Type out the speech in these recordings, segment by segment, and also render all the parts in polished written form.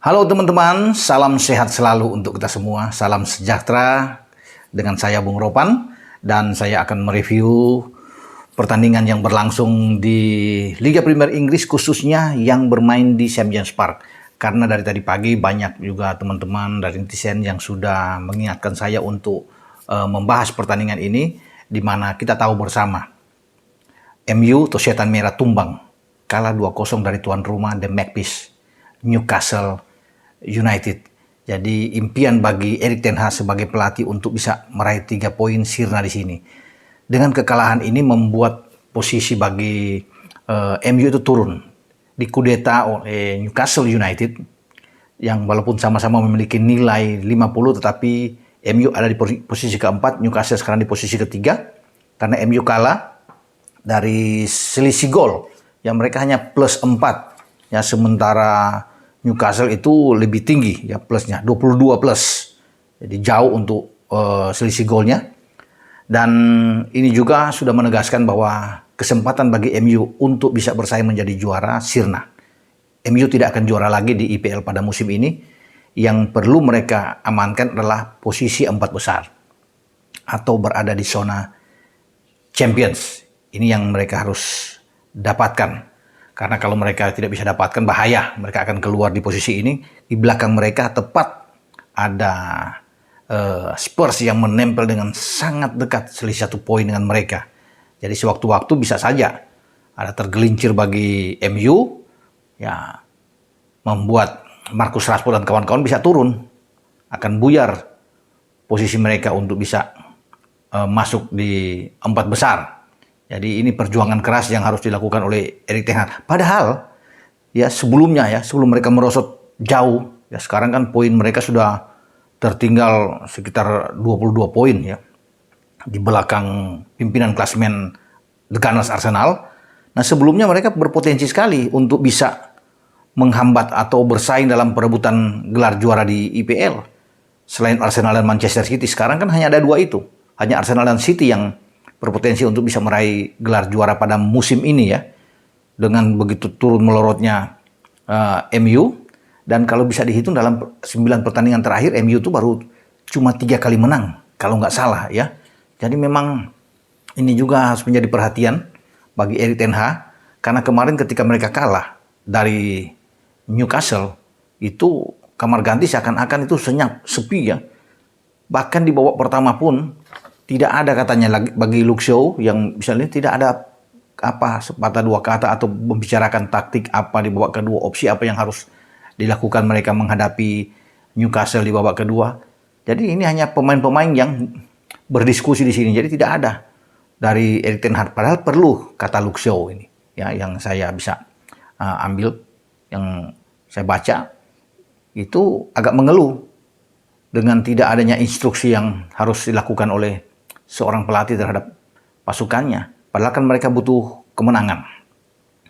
Halo teman-teman, salam sehat selalu untuk kita semua. Salam sejahtera dengan saya Bung Ropan dan saya akan mereview pertandingan yang berlangsung di Liga Premier Inggris khususnya yang bermain di St. James Park. Karena dari tadi pagi banyak juga teman-teman dari netizen yang sudah mengingatkan saya untuk membahas pertandingan ini, di mana kita tahu bersama MU atau Setan Merah tumbang kalah 2-0 dari tuan rumah The Magpies Newcastle United. Jadi impian bagi Erik ten Hag sebagai pelatih untuk bisa meraih 3 poin sirna di sini. Dengan kekalahan ini membuat posisi bagi MU itu turun. Dikudeta oleh Newcastle United yang walaupun sama-sama memiliki nilai 50 tetapi MU ada di posisi keempat, Newcastle sekarang di posisi ketiga karena MU kalah dari selisih gol yang mereka hanya plus 4 ya, sementara Newcastle itu lebih tinggi ya plusnya 22 plus. Jadi jauh untuk selisih golnya. Dan ini juga sudah menegaskan bahwa kesempatan bagi MU untuk bisa bersaing menjadi juara sirna. MU tidak akan juara lagi di IPL pada musim ini. Yang perlu mereka amankan adalah posisi 4 besar atau berada di zona Champions. Ini yang mereka harus dapatkan. Karena kalau mereka tidak bisa dapatkan, bahaya. Mereka akan keluar di posisi ini. Di belakang mereka tepat ada Spurs yang menempel dengan sangat dekat, selisih 1 poin dengan mereka. Jadi sewaktu-waktu bisa saja ada tergelincir bagi MU, ya membuat Marcus Rashford dan kawan-kawan bisa turun. Akan buyar posisi mereka untuk bisa masuk di 4 besar. Jadi ini perjuangan keras yang harus dilakukan oleh Erik ten Hag. Padahal ya sebelumnya ya, sebelum mereka merosot jauh, ya sekarang kan poin mereka sudah tertinggal sekitar 22 poin ya. Di belakang pimpinan klasemen The Gunners Arsenal. Nah, sebelumnya mereka berpotensi sekali untuk bisa menghambat atau bersaing dalam perebutan gelar juara di IPL. Selain Arsenal dan Manchester City, sekarang kan hanya ada 2 itu. Hanya Arsenal dan City yang berpotensi untuk bisa meraih gelar juara pada musim ini ya. Dengan begitu turun melorotnya MU. Dan kalau bisa dihitung dalam 9 pertandingan terakhir MU itu baru cuma 3 kali menang. Kalau nggak salah ya. Jadi memang ini juga harus menjadi perhatian bagi Erik ten Hag. Karena kemarin ketika mereka kalah dari Newcastle, itu kamar ganti seakan-akan itu senyap, sepi ya. Bahkan di babak pertama pun tidak ada katanya lagi bagi Luke Shaw yang misalnya tidak ada apa sepatah dua kata atau membicarakan taktik apa di babak kedua, opsi apa yang harus dilakukan mereka menghadapi Newcastle di babak kedua. Jadi ini hanya pemain-pemain yang berdiskusi di sini. Jadi tidak ada dari Erik ten Hag. Padahal perlu kata Luke Shaw ini ya yang saya bisa ambil, yang saya baca itu agak mengeluh dengan tidak adanya instruksi yang harus dilakukan oleh seorang pelatih terhadap pasukannya. Padahal kan mereka butuh kemenangan.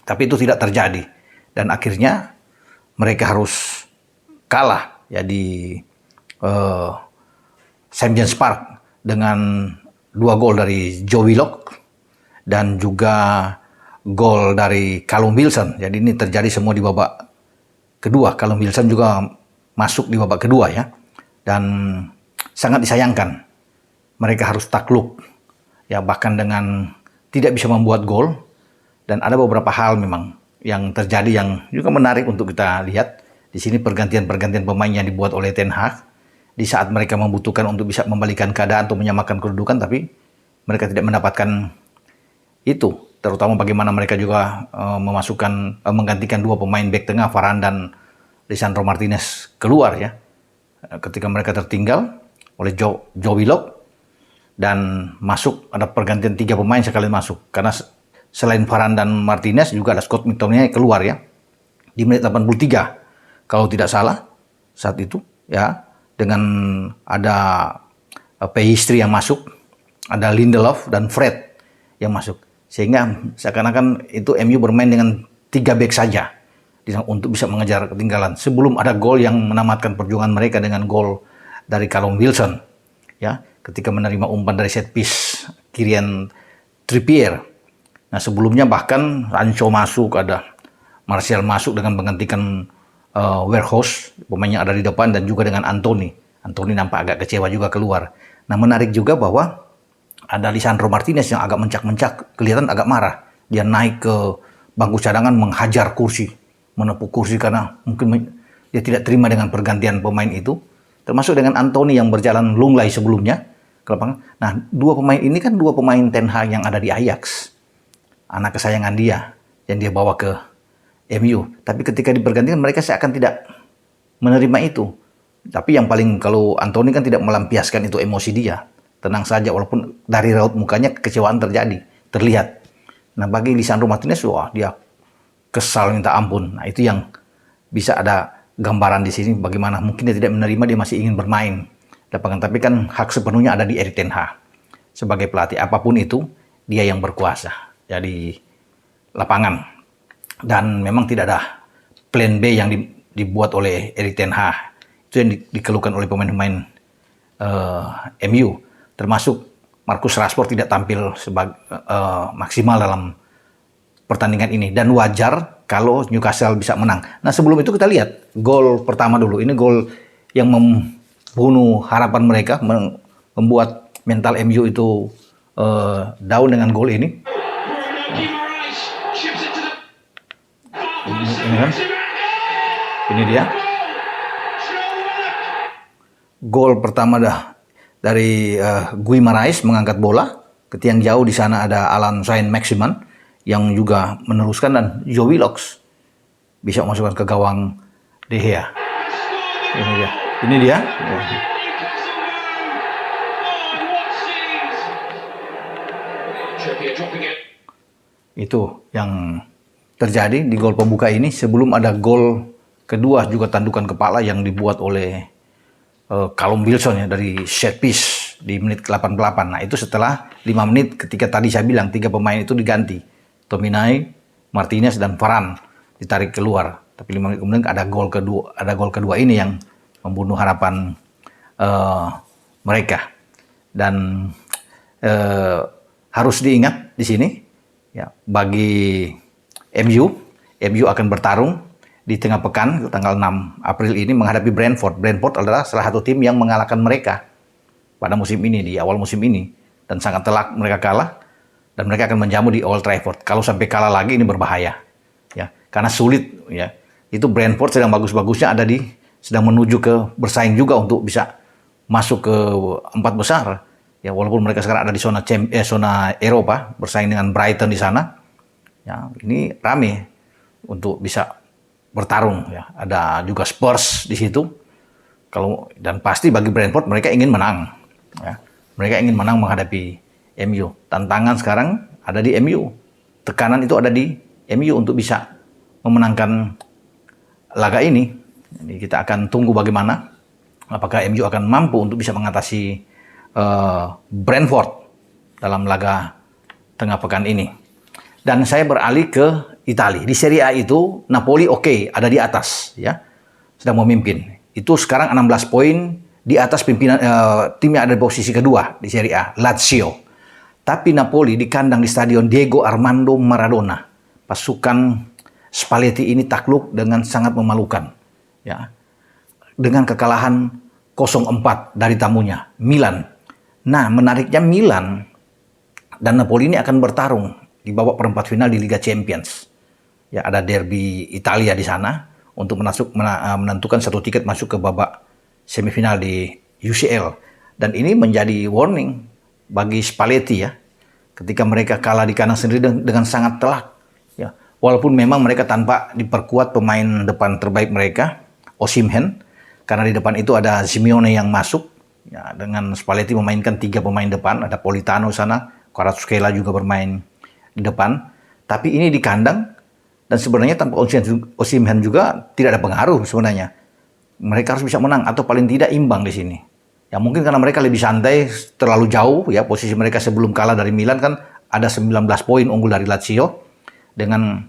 Tapi itu tidak terjadi. Dan akhirnya mereka harus kalah ya di St. James Park dengan 2 gol dari Joe Willock dan juga gol dari Callum Wilson. Jadi ini terjadi semua di babak kedua. Callum Wilson juga masuk di babak kedua ya. Dan sangat disayangkan mereka harus takluk ya, bahkan dengan tidak bisa membuat gol. Dan ada beberapa hal memang yang terjadi yang juga menarik untuk kita lihat. Di sini pergantian-pergantian pemain yang dibuat oleh ten Hag di saat mereka membutuhkan untuk bisa membalikan keadaan atau menyamakan kedudukan, tapi mereka tidak mendapatkan itu. Terutama bagaimana mereka juga menggantikan 2 pemain bek tengah, Varane dan Lisandro Martinez keluar ya. Ketika mereka tertinggal oleh Joe Willock dan masuk ada pergantian 3 pemain sekali masuk. Karena selain Varane dan Martinez juga ada Scott McTominay keluar ya. Di menit 83 kalau tidak salah saat itu ya, dengan ada Pellistri yang masuk, ada Lindelof dan Fred yang masuk. Sehingga seakan-akan itu MU bermain dengan 3 bek saja untuk bisa mengejar ketinggalan. Sebelum ada gol yang menamatkan perjuangan mereka dengan gol dari Callum Wilson. Ya, ketika menerima umpan dari set piece Kieran Trippier. Nah sebelumnya bahkan Sancho masuk, ada Martial masuk dengan menggantikan Weghorst, pemain yang ada di depan, dan juga dengan Anthony. Anthony nampak agak kecewa juga keluar. Nah, menarik juga bahwa ada Lisandro Martinez yang agak mencak-mencak, kelihatan agak marah. Dia naik ke bangku cadangan, menghajar kursi, menepuk kursi karena mungkin dia tidak terima dengan pergantian pemain itu. Termasuk dengan Anthony yang berjalan lunglai sebelumnya ke lapangan. Nah, dua pemain ini kan dua pemain Ten Hag yang ada di Ajax. Anak kesayangan dia yang dia bawa ke MU. Tapi ketika dipergantikan mereka seakan tidak menerima itu. Tapi yang paling, kalau Anthony kan tidak melampiaskan itu emosi dia. Tenang saja, walaupun dari raut mukanya kekecewaan terlihat. Nah, bagi Lisandro Martinez, wah, dia kesal minta ampun. Nah, itu yang bisa ada gambaran di sini bagaimana mungkin dia tidak menerima, dia masih ingin bermain lapangan. Tapi kan hak sepenuhnya ada di Erik ten Hag sebagai pelatih. Apapun itu, dia yang berkuasa jadi lapangan. Dan memang tidak ada plan B yang dibuat oleh Erik ten Hag. Itu yang dikeluhkan oleh pemain-pemain MU. Termasuk Marcus Rashford tidak tampil maksimal dalam pertandingan ini. Dan wajar kalau Newcastle bisa menang. Nah, sebelum itu kita lihat gol pertama dulu. Ini gol yang membunuh harapan mereka, membuat mental MU itu down dengan gol ini. Ini kan, ini dia gol pertama dari Guimaraes mengangkat bola ke tiang jauh. Di sana ada Alan Saint-Maximin yang juga meneruskan, dan Joe Willox bisa memasukkan ke gawang De Gea. Ini dia. Itu yang terjadi di gol pembuka ini, sebelum ada gol kedua juga tandukan kepala yang dibuat oleh Callum Wilson ya, dari set piece di menit ke-88. Nah, itu setelah 5 menit ketika tadi saya bilang 3 pemain itu diganti. Tominay, Martinez, dan Varane ditarik keluar. Tapi 5 menit kemudian ada gol kedua ini yang membunuh harapan mereka. Dan harus diingat di sini ya, bagi MU akan bertarung di tengah pekan tanggal 6 April ini menghadapi Brentford. Brentford adalah salah satu tim yang mengalahkan mereka pada musim ini, di awal musim ini, dan sangat telak mereka kalah, dan mereka akan menjamu di Old Trafford. Kalau sampai kalah lagi ini berbahaya ya, karena sulit ya. Itu Brentford sedang bagus-bagusnya sedang menuju ke bersaing juga untuk bisa masuk ke 4 besar ya, walaupun mereka sekarang ada di zona Eropa bersaing dengan Brighton di sana ya. Ini rame untuk bisa bertarung ya. Ada juga Spurs di situ. Dan pasti bagi Brentford mereka ingin menang ya. Mereka ingin menang menghadapi MU. Tantangan sekarang ada di MU. Tekanan itu ada di MU untuk bisa memenangkan laga ini. Jadi kita akan tunggu bagaimana, apakah MU akan mampu untuk bisa mengatasi Brentford dalam laga tengah pekan ini. Dan saya beralih ke Italia. Di Serie A itu Napoli ada di atas ya, sedang memimpin. Itu sekarang 16 poin di atas pimpinan tim yang ada di posisi kedua di Serie A, Lazio. Tapi Napoli di kandang di stadion Diego Armando Maradona. Pasukan Spalletti ini takluk dengan sangat memalukan ya, dengan kekalahan 0-4 dari tamunya Milan. Nah, menariknya Milan dan Napoli ini akan bertarung di babak perempat final di Liga Champions. Ya, ada derby Italia di sana untuk menentukan satu tiket masuk ke babak semifinal di UCL. Dan ini menjadi warning bagi Spalletti ya, ketika mereka kalah di kandang sendiri dengan sangat telak. Ya, walaupun memang mereka tanpa diperkuat pemain depan terbaik mereka, Osimhen, karena di depan itu ada Simeone yang masuk. Ya, dengan Spalletti memainkan 3 pemain depan, ada Politano sana, Kvaratskhelia juga bermain di depan. Tapi ini di kandang, dan sebenarnya tanpa Osimhen juga tidak ada pengaruh sebenarnya. Mereka harus bisa menang atau paling tidak imbang di sini. Ya mungkin karena mereka lebih santai, terlalu jauh ya, posisi mereka sebelum kalah dari Milan kan ada 19 poin unggul dari Lazio. Dengan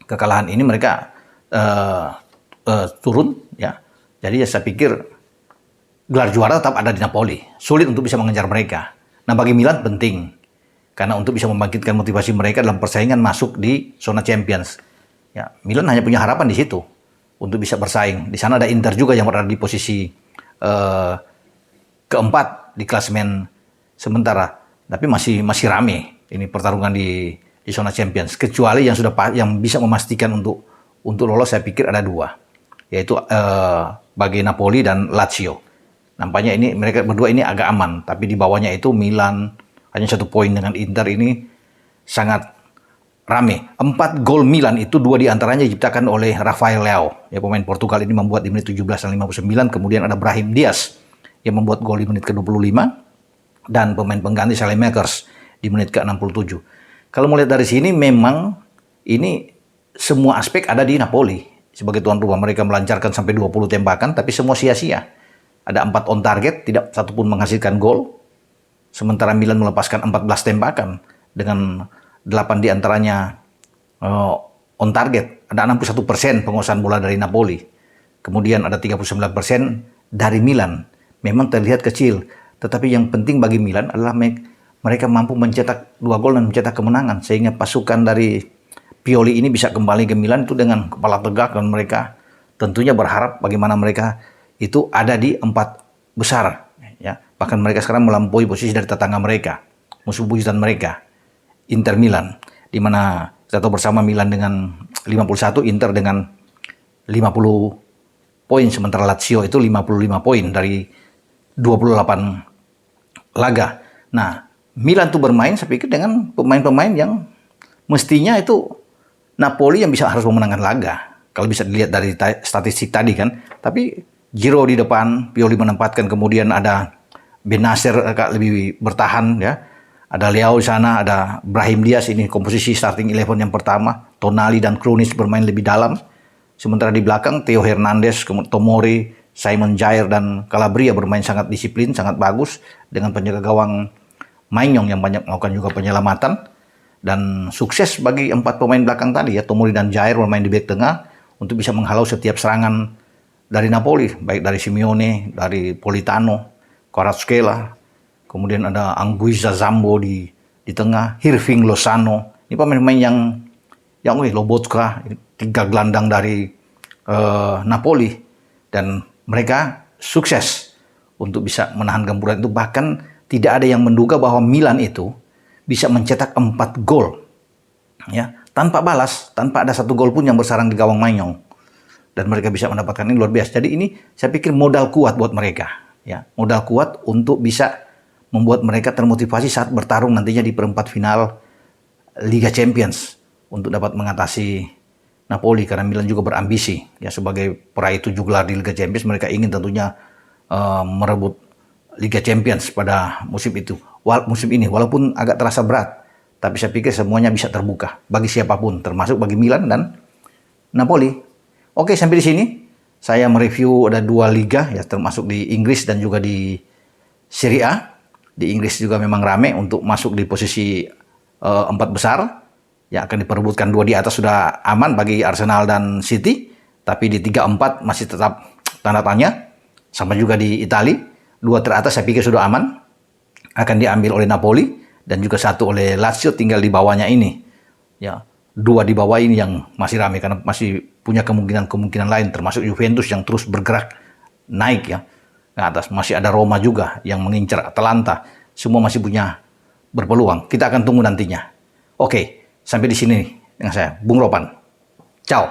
kekalahan ini mereka turun ya. Jadi ya saya pikir gelar juara tetap ada di Napoli. Sulit untuk bisa mengejar mereka. Nah, bagi Milan penting karena untuk bisa membangkitkan motivasi mereka dalam persaingan masuk di zona Champions. Ya, Milan hanya punya harapan di situ. untuk bisa bersaing. Di sana ada Inter juga yang berada di posisi keempat di klasemen sementara, tapi masih rame ini pertarungan di zona Champions. Kecuali yang bisa memastikan untuk lolos, saya pikir ada dua, yaitu bagi Napoli dan Lazio. Nampaknya ini mereka berdua ini agak aman, tapi di bawahnya itu Milan hanya 1 poin dengan Inter. Ini sangat rame. 4 gol Milan itu 2 diantaranya diciptakan oleh Rafael Leao. Ya, pemain Portugal ini membuat di menit 17 dan 59. Kemudian ada Brahim Diaz yang membuat gol di menit ke-25. Dan pemain pengganti Saelemaekers di menit ke-67. Kalau melihat dari sini memang ini semua aspek ada di Napoli. Sebagai tuan rumah mereka melancarkan sampai 20 tembakan, tapi semua sia-sia. Ada 4 on target, tidak satupun menghasilkan gol. Sementara Milan melepaskan 14 tembakan dengan 8 diantaranya on target. Ada 61% penguasaan bola dari Napoli. Kemudian ada 39% dari Milan. Memang terlihat kecil, tetapi yang penting bagi Milan adalah mereka mampu mencetak 2 gol dan mencetak kemenangan. Sehingga pasukan dari Pioli ini bisa kembali ke Milan itu dengan kepala tegak, dan mereka tentunya berharap bagaimana mereka itu ada di 4 besar. Ya. Bahkan mereka sekarang melampaui posisi dari tetangga mereka, musuh buyutan mereka, Inter Milan, di mana kita tahu bersama Milan dengan 51, Inter dengan 50 poin, sementara Lazio itu 55 poin dari 28 laga. Nah, Milan tuh bermain saya pikir dengan pemain-pemain yang mestinya itu Napoli yang harus memenangkan laga. Kalau bisa dilihat dari statistik tadi kan. Tapi Giro di depan, Pioli menempatkan, kemudian ada Bennacer agak lebih bertahan ya. Ada Leao di sana, ada Brahim Diaz, ini komposisi starting 11 yang pertama. Tonali dan Krunic bermain lebih dalam. Sementara di belakang Theo Hernandez, Tomori, Simon Jair dan Calabria bermain sangat disiplin, sangat bagus dengan penjaga gawang Maignan yang banyak melakukan juga penyelamatan. Dan sukses bagi 4 pemain belakang tadi ya, Tomori dan Jair bermain di bek tengah untuk bisa menghalau setiap serangan dari Napoli, baik dari Simeone, dari Politano, Kvaratskhelia, kemudian ada Anguissa Zambo di tengah, Hirving Lozano. Ini pemain-pemain yang Lobotka, 3 gelandang dari Napoli, dan mereka sukses untuk bisa menahan gempuran itu. Bahkan tidak ada yang menduga bahwa Milan itu bisa mencetak 4 gol ya, tanpa balas, tanpa ada 1 gol pun yang bersarang di gawang Maignan. Dan mereka bisa mendapatkan ini luar biasa. Jadi ini saya pikir modal kuat buat mereka. Ya, modal kuat untuk bisa membuat mereka termotivasi saat bertarung nantinya di perempat final Liga Champions. Untuk dapat mengatasi Napoli. Karena Milan juga berambisi. Ya, sebagai peraih 7 gelar di Liga Champions, mereka ingin tentunya merebut Liga Champions pada musim ini. Walaupun agak terasa berat. Tapi saya pikir semuanya bisa terbuka. Bagi siapapun. Termasuk bagi Milan dan Napoli. Oke, sampai di sini saya mereview ada 2 liga ya, termasuk di Inggris dan juga di Serie A. Di Inggris juga memang rame untuk masuk di posisi 4 besar yang akan diperebutkan. 2 di atas sudah aman bagi Arsenal dan City, tapi di 3-4 masih tetap tanda tanya. Sama juga di Italia, 2 teratas saya pikir sudah aman, akan diambil oleh Napoli dan juga 1 oleh Lazio, tinggal di bawahnya ini. Ya, 2 di bawah ini yang masih ramai karena masih punya kemungkinan lain, termasuk Juventus yang terus bergerak naik ya ke atas. Masih ada Roma juga yang mengincar Atalanta. Semua masih punya berpeluang. Kita akan tunggu nantinya. Oke, sampai di sini dengan saya, Bung Ropan. Ciao.